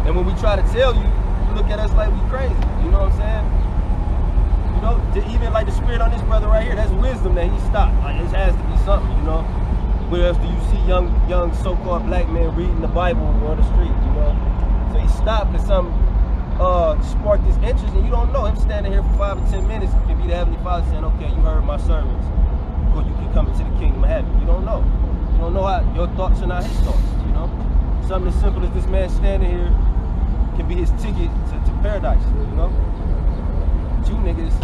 And when we try to tell you, you look at us like we crazy. You know what I'm saying? You know, even like the spirit on this brother right here, that's wisdom that he stopped. Like, it has to be something, you know? Where else do you see young so-called black men reading the Bible on the street, you know? So he stopped because something sparked his interest, and you don't know. Him standing here for 5 or 10 minutes can be the Heavenly Father saying, okay, you heard my sermons, or you can come into the kingdom of heaven. You don't know. You don't know how your thoughts are not his thoughts, you know? Something as simple as this man standing here can be his ticket to paradise, you know? But you niggas,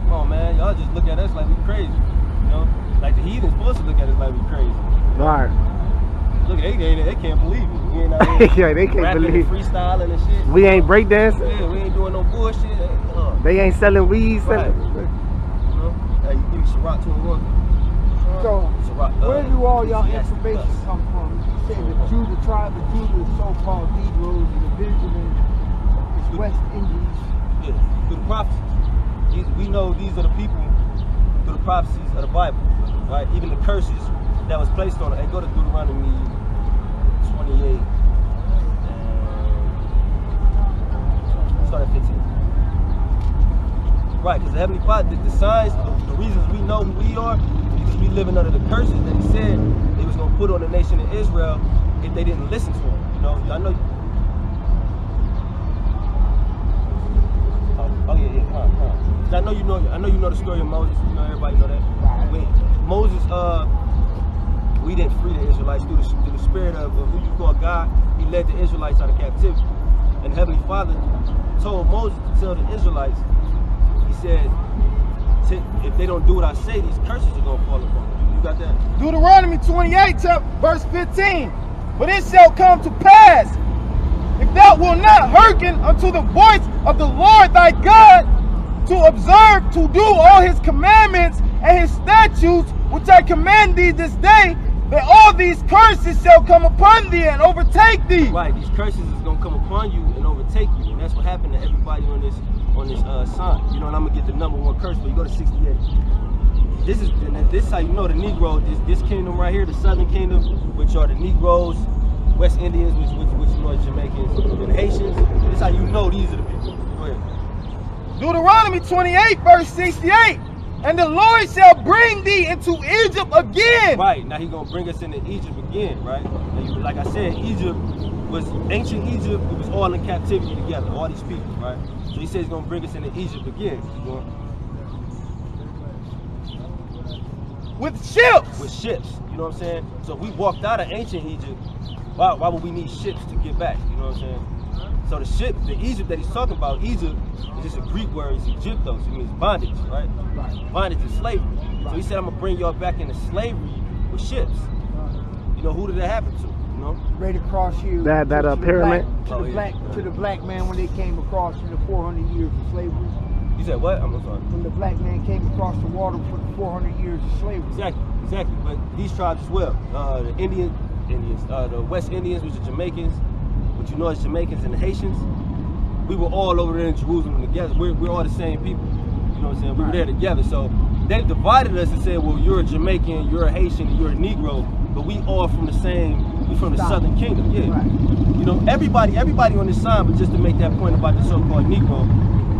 come on, man, y'all just look at us like we crazy, you know? Like the heathen's supposed to look at us like we crazy. Right. Look, they can't believe it. We ain't out here yeah, they can't rapping believe and freestyling and shit. We ain't breakdancing. Yeah, we ain't doing no bullshit. They ain't selling weed. Right. You know? Hey, give me Ciroc 21. So, Ciroc, where do all y'all yes, information come from? You say the Judah tribe of Judah is so-called Negroes, and the Benjamin is West Indies. Yeah, through the prophecies. We know these are the people through the prophecies of the Bible, right? Even the curses that was placed on it. Hey, go to Deuteronomy 28 and start at 15. Right, because the Heavenly Father, the signs, the reasons we know who we are, because we living under the curses that He said He was going to put on the nation of Israel if they didn't listen to Him. You know, I know. Oh yeah, come on. I know you know the story of Moses. You know, everybody know that. When Moses, we didn't free the Israelites through the spirit of who you call God. He led the Israelites out of captivity, and the Heavenly Father told Moses to tell the Israelites. He said, if they don't do what I say, these curses are going to fall upon them. You got that? Deuteronomy 28, verse 15. But it shall come to pass, if thou wilt not hearken unto the voice of the Lord thy God, to observe, to do all His commandments and His statutes, which I command thee this day, that all these curses shall come upon thee and overtake thee. Right, these curses is going to come upon you and overtake you. And that's what happened to everybody on this sign. You know, and I'm gonna get the #1 curse, but you go to 68. This is how you know the Negro, this kingdom right here, the Southern Kingdom, which are the Negroes, West Indians, which you know are Jamaicans, and Haitians. This is how you know these are the people. Go ahead. Deuteronomy 28, verse 68. And the Lord shall bring thee into Egypt again. Right, now He's gonna bring us into Egypt again, right? And like I said, Egypt was ancient Egypt. It was all in captivity together, all these people, right? So He says He's gonna bring us into Egypt again. With ships. With ships, you know what I'm saying? So if we walked out of ancient Egypt, why would we need ships to get back? You know what I'm saying? So the ship, the Egypt that He's talking about, Egypt is just a Greek word, it's Egyptos, it means bondage, right? Bondage is slavery. So He said, I'm gonna bring y'all back into slavery with ships. You know, who did that happen to? You know? Right across here. That pyramid? To the black man when they came across in the 400 years of slavery. You said what? I'm sorry. When the black man came across the water for the 400 years of slavery. Exactly. But these tribes as well, the Indians, the West Indians, which are Jamaicans, which you know as Jamaicans and the Haitians, we were all over there in Jerusalem together. We're all the same people. You know what I'm saying? We were there together. So they divided us and said, well, you're a Jamaican, you're a Haitian, and you're a Negro, but we all from the same, we from the Southern Kingdom. Yeah. Right. You know, everybody on this sign, but just to make that point about the so-called Negro,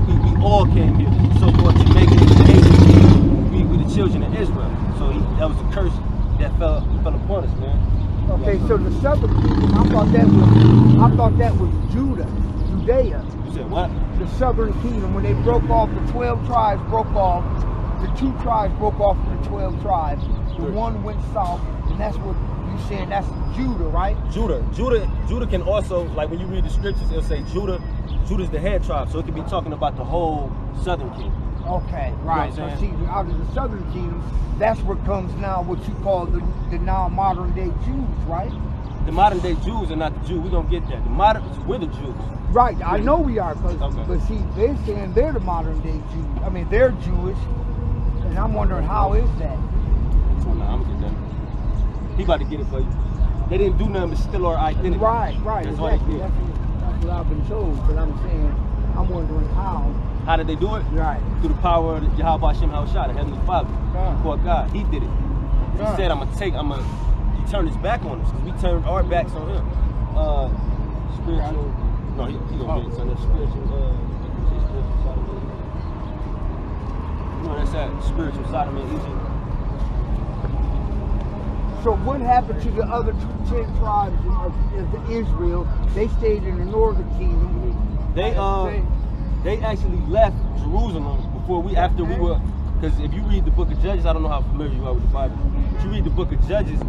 we all came here. The so-called Jamaicans and Haitians, we the children of Israel. So that was a curse that fell upon us, man. Okay, so the Southern Kingdom, I thought that was Judea. You said what? The Southern Kingdom, when they broke off, the 12 tribes broke off, the 2 tribes broke off from the 12 tribes. The one went south, and that's what you said, that's Judah, right? Judah can also, like when you read the scriptures, it'll say Judah's the head tribe, so it could be talking about the whole Southern Kingdom. Okay, right. So see, out of the Southern Kingdom, that's what comes now, what you call the now modern day Jews, right? The modern day Jews are not the Jews. We're gonna get that. We're the Jews. Right. I know we are, but see, they're saying they're the modern day Jews. I mean, they're Jewish, and I'm wondering how is that? I'm gonna get that. He about to get it for you. They didn't do nothing but steal our identity. Right. That's exactly. That's what I've been told. But I'm saying, I'm wondering how. How did they do it? Right. Through the power of Yahweh Hashem Haoshai, the Heavenly Father, before God. He did it. He said, he turned his back on us, because we turned our backs on Him. Spiritual No, he gonna get it, son. That's spiritual. Spiritual Sodom. You know, that's that spiritual Sodom in Egypt. So what happened to the other 10 tribes of Israel? They stayed in the northern kingdom. They actually left Jerusalem after we were, because if you read the book of Judges, I don't know how familiar you are with the Bible. If you read the book of Judges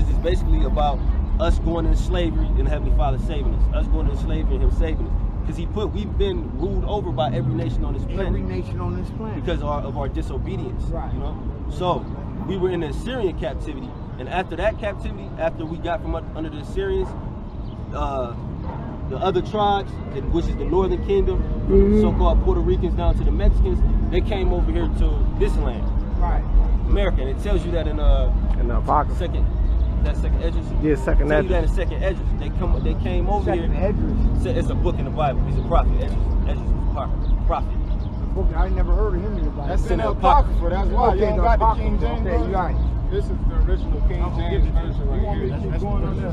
is basically about us going into slavery and Heavenly Father saving us. Us going into slavery and Him saving us. Because we've been ruled over by every nation on this planet. Every nation on this planet. Because of our disobedience. Right. You know? So we were in the Assyrian captivity, and after that captivity, after we got from under the Assyrians, the other tribes, which is the Northern Kingdom, so-called Puerto Ricans down to the Mexicans, they came over here to this land, right? America, and it tells you that in the Apocrypha. Second Edges. Yeah, Second Edges. You that in Second Edges. They came over Second here. Edges. It's a book in the Bible. He's a prophet. Edges is a prophet. I never heard of him in the Bible. That's in the Apocrypha. That's why you don't got the King James version. Right. This is the original King James version right here. That's going on there.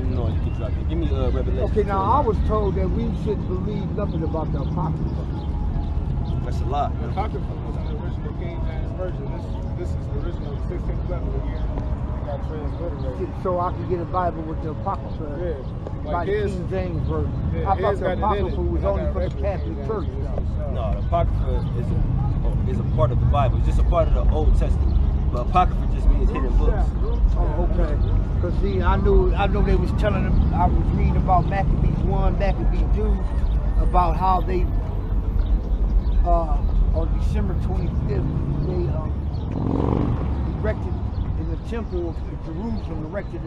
No, you can drop it. Give me Revelation. Okay, now I was told that we should believe nothing about the Apocrypha. That's a lot. The Apocrypha was in the original King James version. This is the original 16th level here. It got transliterated. So I can get a Bible with the Apocrypha. Yeah. Like the King James version. Yeah, I thought the Apocrypha was only for the Catholic Church. No, the Apocrypha is a part of the Bible. It's just a part of the Old Testament. But Apocrypha just means hidden books. Oh, okay. Because see, I know they was telling them, I was reading about Maccabees 1, Maccabees 2, about how they, on December 25th, they erected in the temple of Jerusalem, erected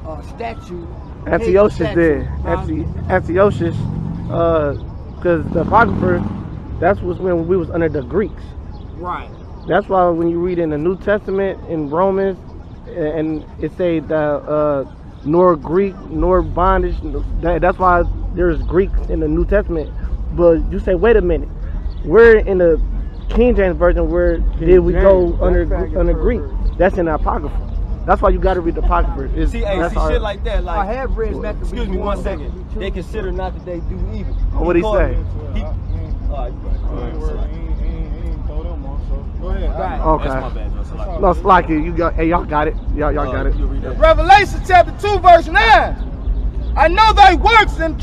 a statue. Antiochus did. Antiochus, because the Apocrypha, that was when we was under the Greeks. Right. That's why when you read in the New Testament in Romans, and it say that nor Greek nor bondage. That's why there's Greeks in the New Testament. But you say, wait a minute, we're in the King James version. Where did we go under Greek? That's in the Apocrypha. That's why you got to read the Apocrypha. See shit like that. Like, I have read Maccabees. Excuse me 1 second. They consider not that they do evil. What did he say? Go ahead. Right. Okay. That's my bad, Joe. No, it's like it. Y'all got it. Y'all got it. Revelation chapter 2 verse 9. I know thy works and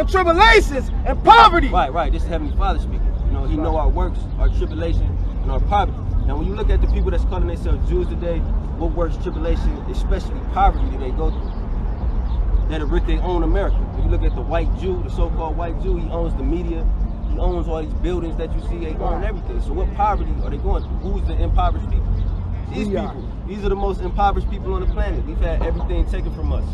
tribulations and poverty. Right. This is Heavenly Father speaking. You know, He know our works, our tribulation, and our poverty. Now, when you look at the people that's calling themselves Jews today, what works, tribulation, especially poverty, that they go through? They're the rich. They own America. When you look at the white Jew, the so-called white Jew, he owns the media. He owns all these buildings that you see. They own everything. So what poverty are they going through? Who's the impoverished people? These people. These are the most impoverished people on the planet. We've had everything taken from us.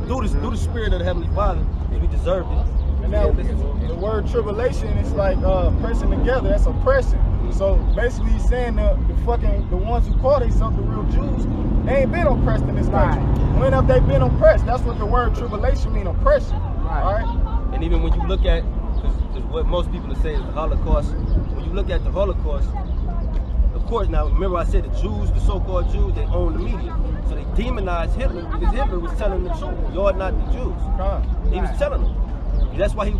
Through the spirit of the Heavenly Father, and we deserved it. And now the word tribulation is like pressing together. That's oppression. So basically, he's saying the ones who call themselves the real Jews, they ain't been oppressed in this country. When have they been oppressed? That's what the word tribulation means, oppression. All right. And even when you look at, because what most people are saying is the Holocaust. When you look at the Holocaust, of course, now remember I said the Jews, the so-called Jews, they own the media. So they demonized Hitler because Hitler was telling the truth. You're not the Jews. He was telling them. And that's why he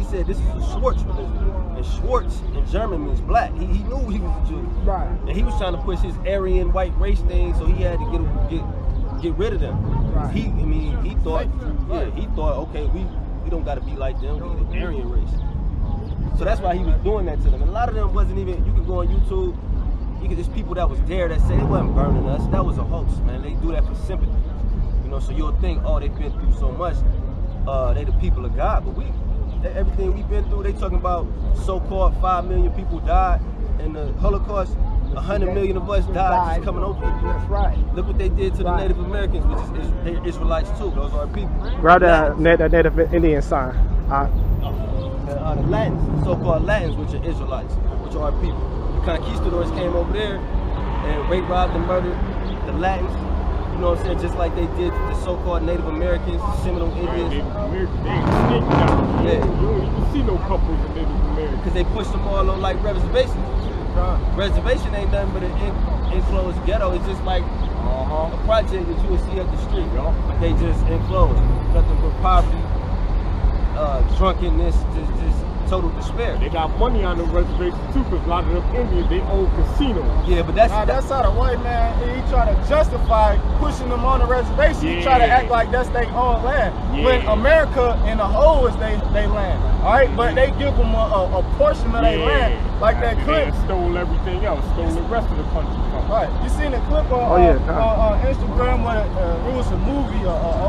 said this is a Schwartz religion. And Schwartz in German means black. He knew he was a Jew. Right. And he was trying to push his Aryan white race thing, so he had to get rid of them. Right. He thought, okay, we don't gotta be like them, we the Aryan race. So that's why he was doing that to them. And a lot of them wasn't even, you can go on YouTube, there's people that was there that say they wasn't burning us. That was a hoax, man. They do that for sympathy. You know, so you'll think, oh, they've been through so much. They the people of God, but everything we've been through, they talking about so-called 5 million people died in the Holocaust. 100 million of us died just coming over here. That's right. Look what they did to the Native Americans, which is they're Israelites too. Those are our people. Grab that Native Indian sign. The Latins, so-called Latins, which are Israelites, which are our people. The conquistadors came over there and raped, robbed, and murdered the Latins. You know what I'm saying? Just like they did the so-called Native Americans, the Seminole Indians. Native Americans, they ain't sneaking out. Yeah. You don't even see no couples of Native Americans. Because they pushed them all on like reservations. Reservation ain't nothing but an enclosed ghetto. It's just like a project that you would see up the street, but they just enclosed. Nothing but poverty, drunkenness, just total despair. They got money on the reservation too, because a lot of them Indians, they own casinos. Yeah, but that's how the white man, he try to justify pushing them on the reservation. He try to act like that's their own land. When America in the whole is they land. All right, but they give them a portion of their land, like that clip. They stole everything else, stole the rest of the country from. Right, you seen the clip on Instagram where it was a movie, like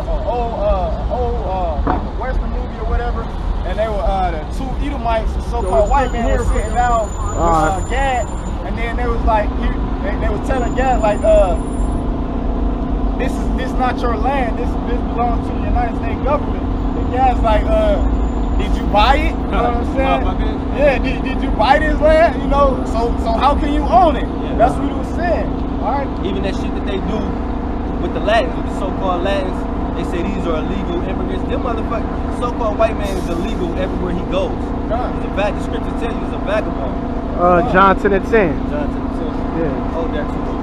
a Western movie or whatever, and they were the two Edomites, the so-called white men, were sitting down with Gad, and then they was like, they was telling Gad like, this not your land, this belongs to the United States government. And Gad's like, did you buy it? You know what I'm saying? Yeah, did you buy this land? You know, so how can you own it? Yeah. That's what he was saying. All right. Even that shit that they do with the Latins, with the so-called Latins, they say these are illegal immigrants. Them motherfuckers, so-called white man is illegal everywhere he goes. The scriptures tell you he's a vagabond. Johnson and 10. Johnson and 10. Yeah. Oh, that's true.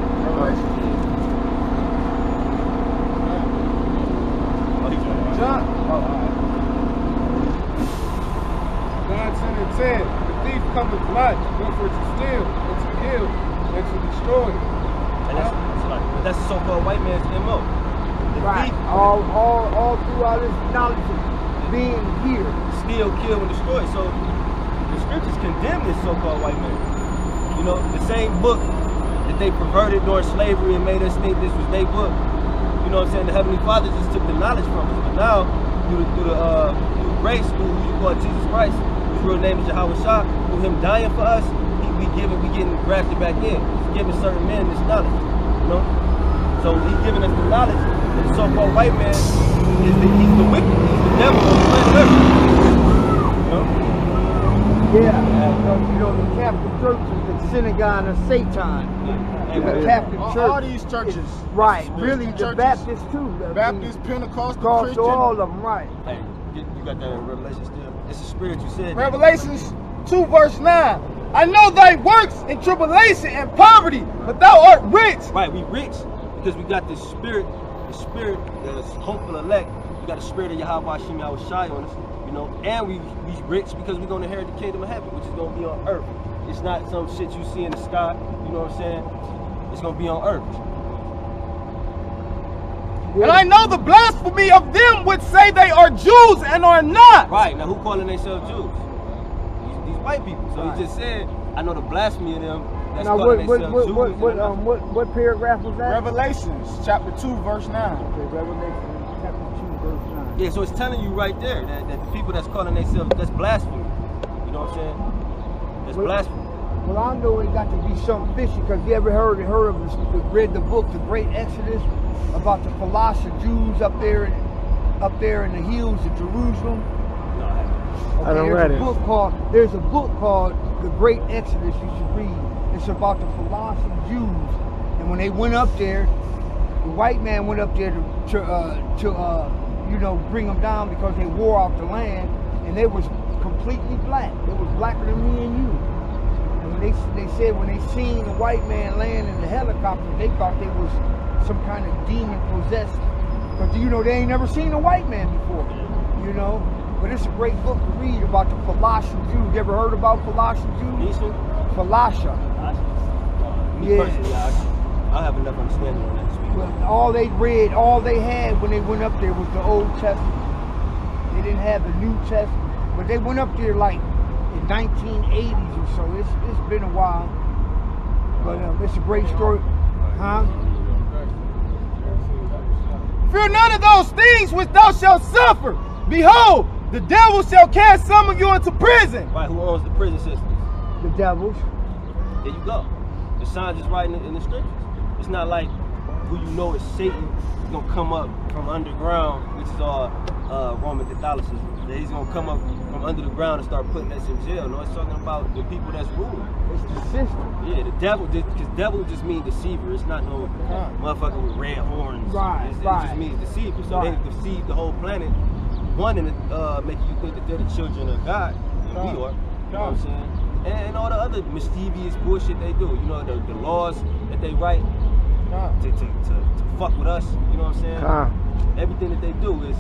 John 10:10. The thief cometh not, but for to steal, and to kill, and to destroy. And that's the so-called white man's MO. Right. All throughout this knowledge of being here. Steal, kill, and destroy. So the scriptures condemn this so-called white man. You know, the same book that they perverted during slavery and made us think this was their book. You know what I'm saying? The Heavenly Father just took the knowledge from us. But now, through grace, through who you call Jesus Christ, his real name is Yahweh Shah, through him dying for us, we getting grafted back in. He's giving certain men this knowledge. You know? So he's giving us the knowledge that the so-called white man he's the wicked, he's the devil on planet Earth. You know? Yeah, you know, the Catholic Church is the synagogue of Satan. The Catholic Church. All these churches. Right, really, the Baptists too. Baptist, Pentecostal, across Christian. all of them, right. Hey, you got that in Revelation still? It's a spirit you said. Revelations 2 verse 9. I know thy works in tribulation and poverty, but thou art rich. Right, we rich because we got this spirit, the spirit that's hopeful elect. We got the spirit of Yahweh Hashem Yahweh Shai on us, you know, and we rich because we're gonna inherit the kingdom of heaven, which is gonna be on earth. It's not some shit you see in the sky, you know what I'm saying? It's gonna be on earth. And I know the blasphemy of them which say they are Jews and are not. Right, now who calling themselves Jews? These white people. So he just said, I know the blasphemy of them that's now, calling themselves Jews. What paragraph was that? Revelations chapter 2 verse 9. Okay, Revelation chapter 2 verse 9. Yeah, so it's telling you right there that the people that's calling themselves, that's blasphemy. You know what I'm saying? That's blasphemy. Well, I know it got to be something fishy, because you ever read the book, The Great Exodus, about the Philosopher Jews up there in the hills of Jerusalem? No, I haven't. Okay, I don't read it. There's a book called The Great Exodus you should read. It's about the Philosopher Jews. And when they went up there, the white man went up there to bring them down because they wore out the land, and they was completely black. They was blacker than me and you. And they said when they seen the white man land in the helicopter, they thought they was some kind of demon possessed. Because they ain't never seen a white man before. But it's a great book to read about the Philosopher Jews. You ever heard about Philosopher Jews? Philosopher. Me personally, I have enough understanding on that. Well, all they had when they went up there was the Old Testament. They didn't have the New Testament. But they went up there like in 1980s or so. It's been a while. But it's a great story. Huh? Fear none of those things which thou shalt suffer. Behold, the devil shall cast some of you into prison. Right, who owns the prison system? The devils. There you go. The signs is right in the scriptures. It's not like who you know is Satan is going to come up from underground, which is all Roman Catholicism. That he's going to come up from under the ground and start putting us in jail. No, it's talking about the people that's ruling. It's the system. Yeah, the devil, because devil just means deceiver. It's not no motherfucker with red horns. Right, it just means deceiver. So they deceive the whole planet, making you think that they're the children of God, and we are. You know what I'm saying? and all the other mischievous bullshit they do. You know, the laws that they write to fuck with us. You know what I'm saying? Everything that they do is